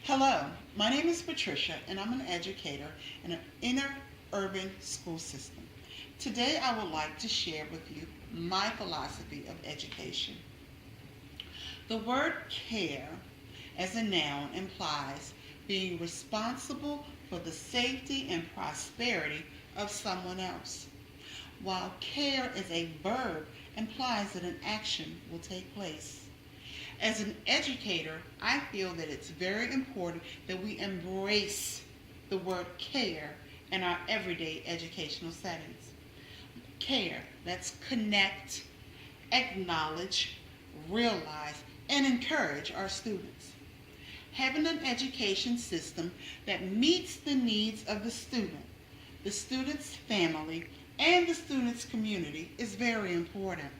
Hello, my name is Patricia and I'm an educator in an inner urban school system. Today I would like to share with you my philosophy of education. The word care as a noun implies being responsible for the safety and prosperity of someone else, while care as a verb implies that an action will take place. As an educator, I feel that it's very important that we embrace the word care in our everyday educational settings. Care, let's connect, acknowledge, realize, and encourage our students. Having an education system that meets the needs of the student's family, and the student's community is very important.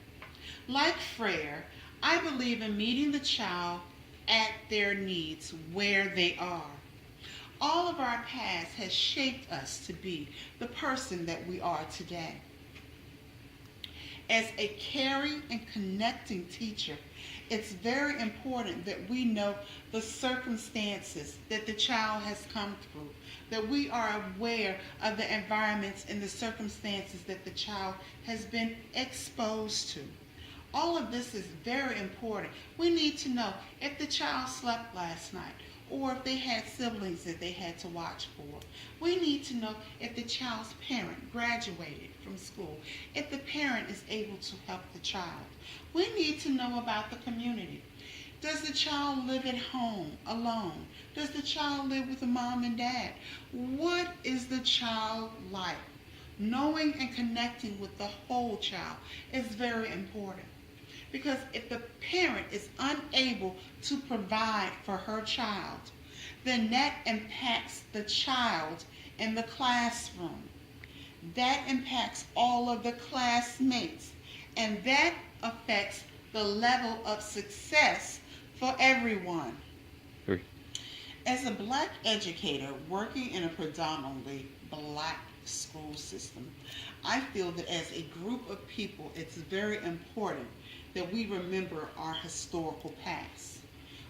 Like Frere, I believe in meeting the child at their needs where they are. All of our past has shaped us to be the person that we are today. As a caring and connecting teacher, it's very important that we know the circumstances that the child has come through, that we are aware of the environments and the circumstances that the child has been exposed to. All of this is very important. We need to know if the child slept last night or if they had siblings that they had to watch for. We need to know if the child's parent graduated from school, if the parent is able to help the child. We need to know about the community. Does the child live at home alone? Does the child live with a mom and dad? What is the child like? Knowing and connecting with the whole child is very important. Because if the parent is unable to provide for her child, then that impacts the child in the classroom. That impacts all of the classmates. And that affects the level of success for everyone. Three. As a black educator working in a predominantly black school system, I feel that as a group of people, it's very important that we remember our historical past.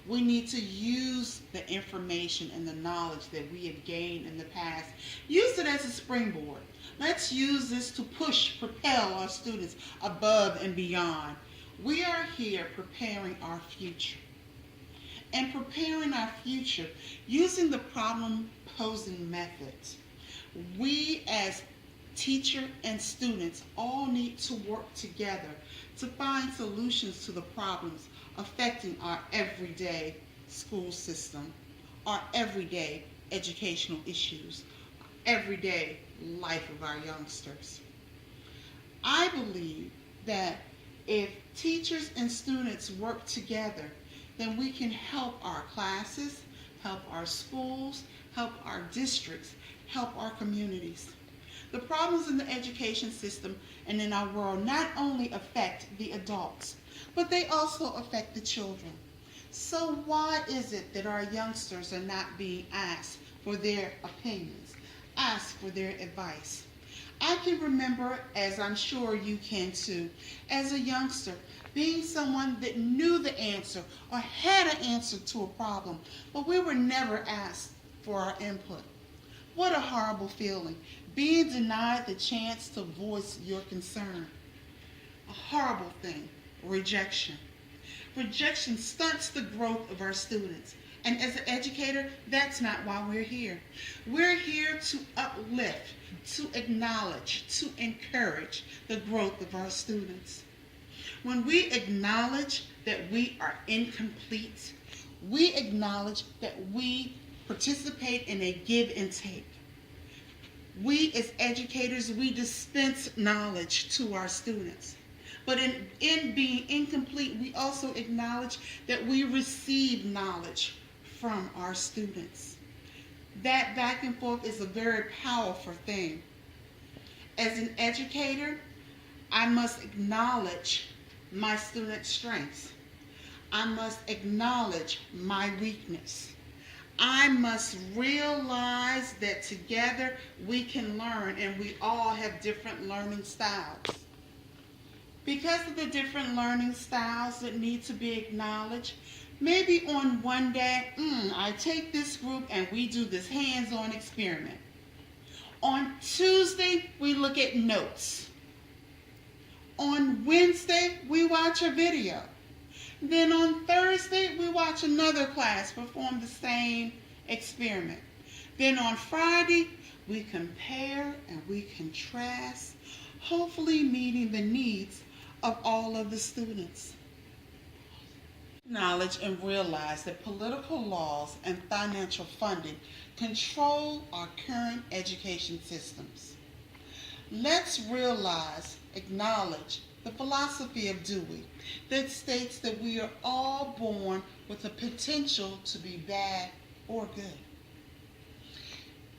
We need to use the information and the knowledge that we have gained in the past. Use it as a springboard. Let's use this to propel our students above and beyond. We are here preparing our future. And preparing our future using the problem-posing methods. We as teacher and students all need to work together to find solutions to the problems affecting our everyday school system, our everyday educational issues, everyday life of our youngsters. I believe that if teachers and students work together, then we can help our classes, help our schools, help our districts, help our communities. The problems in the education system and in our world not only affect the adults, but they also affect the children. So why is it that our youngsters are not being asked for their opinions, asked for their advice? I can remember, as I'm sure you can too, as a youngster, being someone that knew the answer or had an answer to a problem, but we were never asked for our input. What a horrible feeling, being denied the chance to voice your concern. A horrible thing, rejection. Rejection stunts the growth of our students. And as an educator, that's not why we're here. We're here to uplift, to acknowledge, to encourage the growth of our students. When we acknowledge that we are incomplete, we acknowledge that we participate in a give and take. We as educators, we dispense knowledge to our students. But in being incomplete, we also acknowledge that we receive knowledge from our students. That back and forth is a very powerful thing. As an educator, I must acknowledge my students' strengths. I must acknowledge my weakness. I must realize that together we can learn, and we all have different learning styles. Because of the different learning styles that need to be acknowledged, Maybe on one day, I take this group and we do this hands-on experiment. On Tuesday, we look at notes. On Wednesday, we watch a video. Then on Thursday, we watch another class perform the same experiment. Then on Friday, we compare and we contrast, hopefully meeting the needs of all of the students. Acknowledge and realize that political laws and financial funding control our current education systems. Let's acknowledge the philosophy of Dewey that states that we are all born with the potential to be bad or good.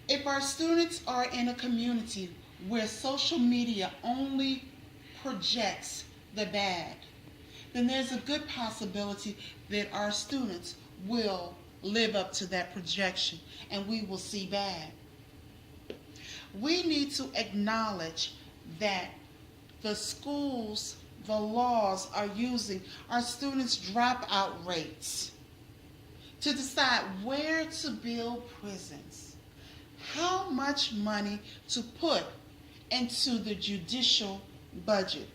If our students are in a community where social media only projects the bad, then there's a good possibility that our students will live up to that projection and we will see bad. We need to acknowledge that the schools, the laws are using our students' dropout rates to decide where to build prisons, how much money to put into the judicial budget,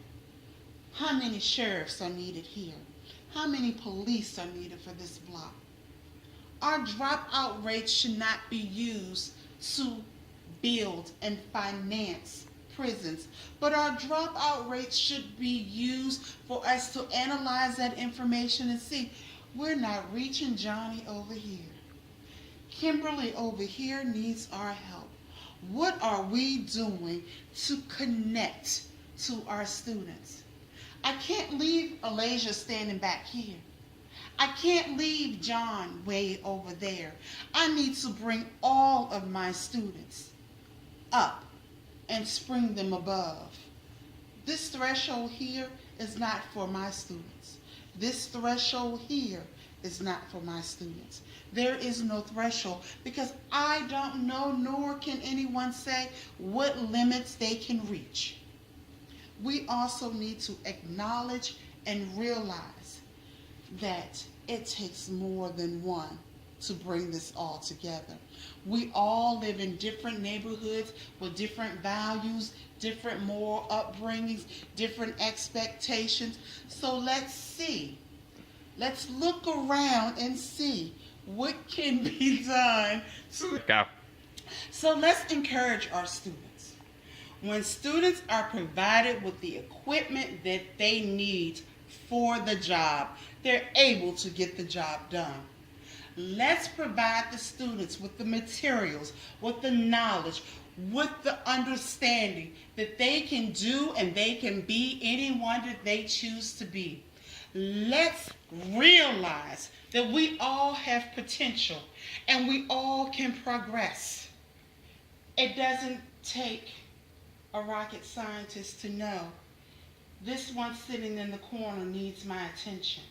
how many sheriffs are needed here, how many police are needed for this block. Our dropout rates should not be used to build and finance prisons, but our dropout rates should be used for us to analyze that information and see we're not reaching Johnny over here. Kimberly over here needs our help. What are we doing to connect to our students? I can't leave Alasia standing back here. I can't leave John way over there. I need to bring all of my students up and spring them above. This threshold here is not for my students. This threshold here is not for my students. There is no threshold because I don't know, nor can anyone say what limits they can reach. We also need to acknowledge and realize that it takes more than one to bring this all together. We all live in different neighborhoods with different values, different moral upbringings, different expectations. So let's see. Let's look around and see what can be done. So let's encourage our students. When students are provided with the equipment that they need for the job, they're able to get the job done. Let's provide the students with the materials, with the knowledge, with the understanding that they can do and they can be anyone that they choose to be. Let's realize that we all have potential and we all can progress. It doesn't take a rocket scientist to know this one sitting in the corner needs my attention.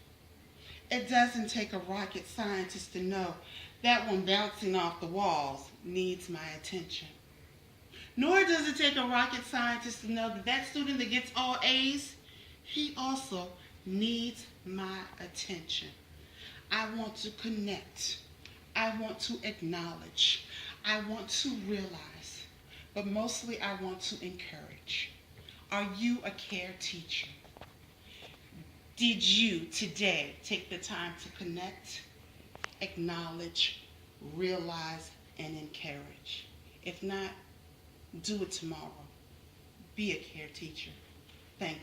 It doesn't take a rocket scientist to know that one bouncing off the walls needs my attention. Nor does it take a rocket scientist to know that that student that gets all A's, he also needs my attention. I want to connect. I want to acknowledge. I want to realize. But mostly I want to encourage. Are you a CARE teacher? Did you today take the time to connect, acknowledge, realize, and encourage? If not, do it tomorrow. Be a CARE teacher. Thank you.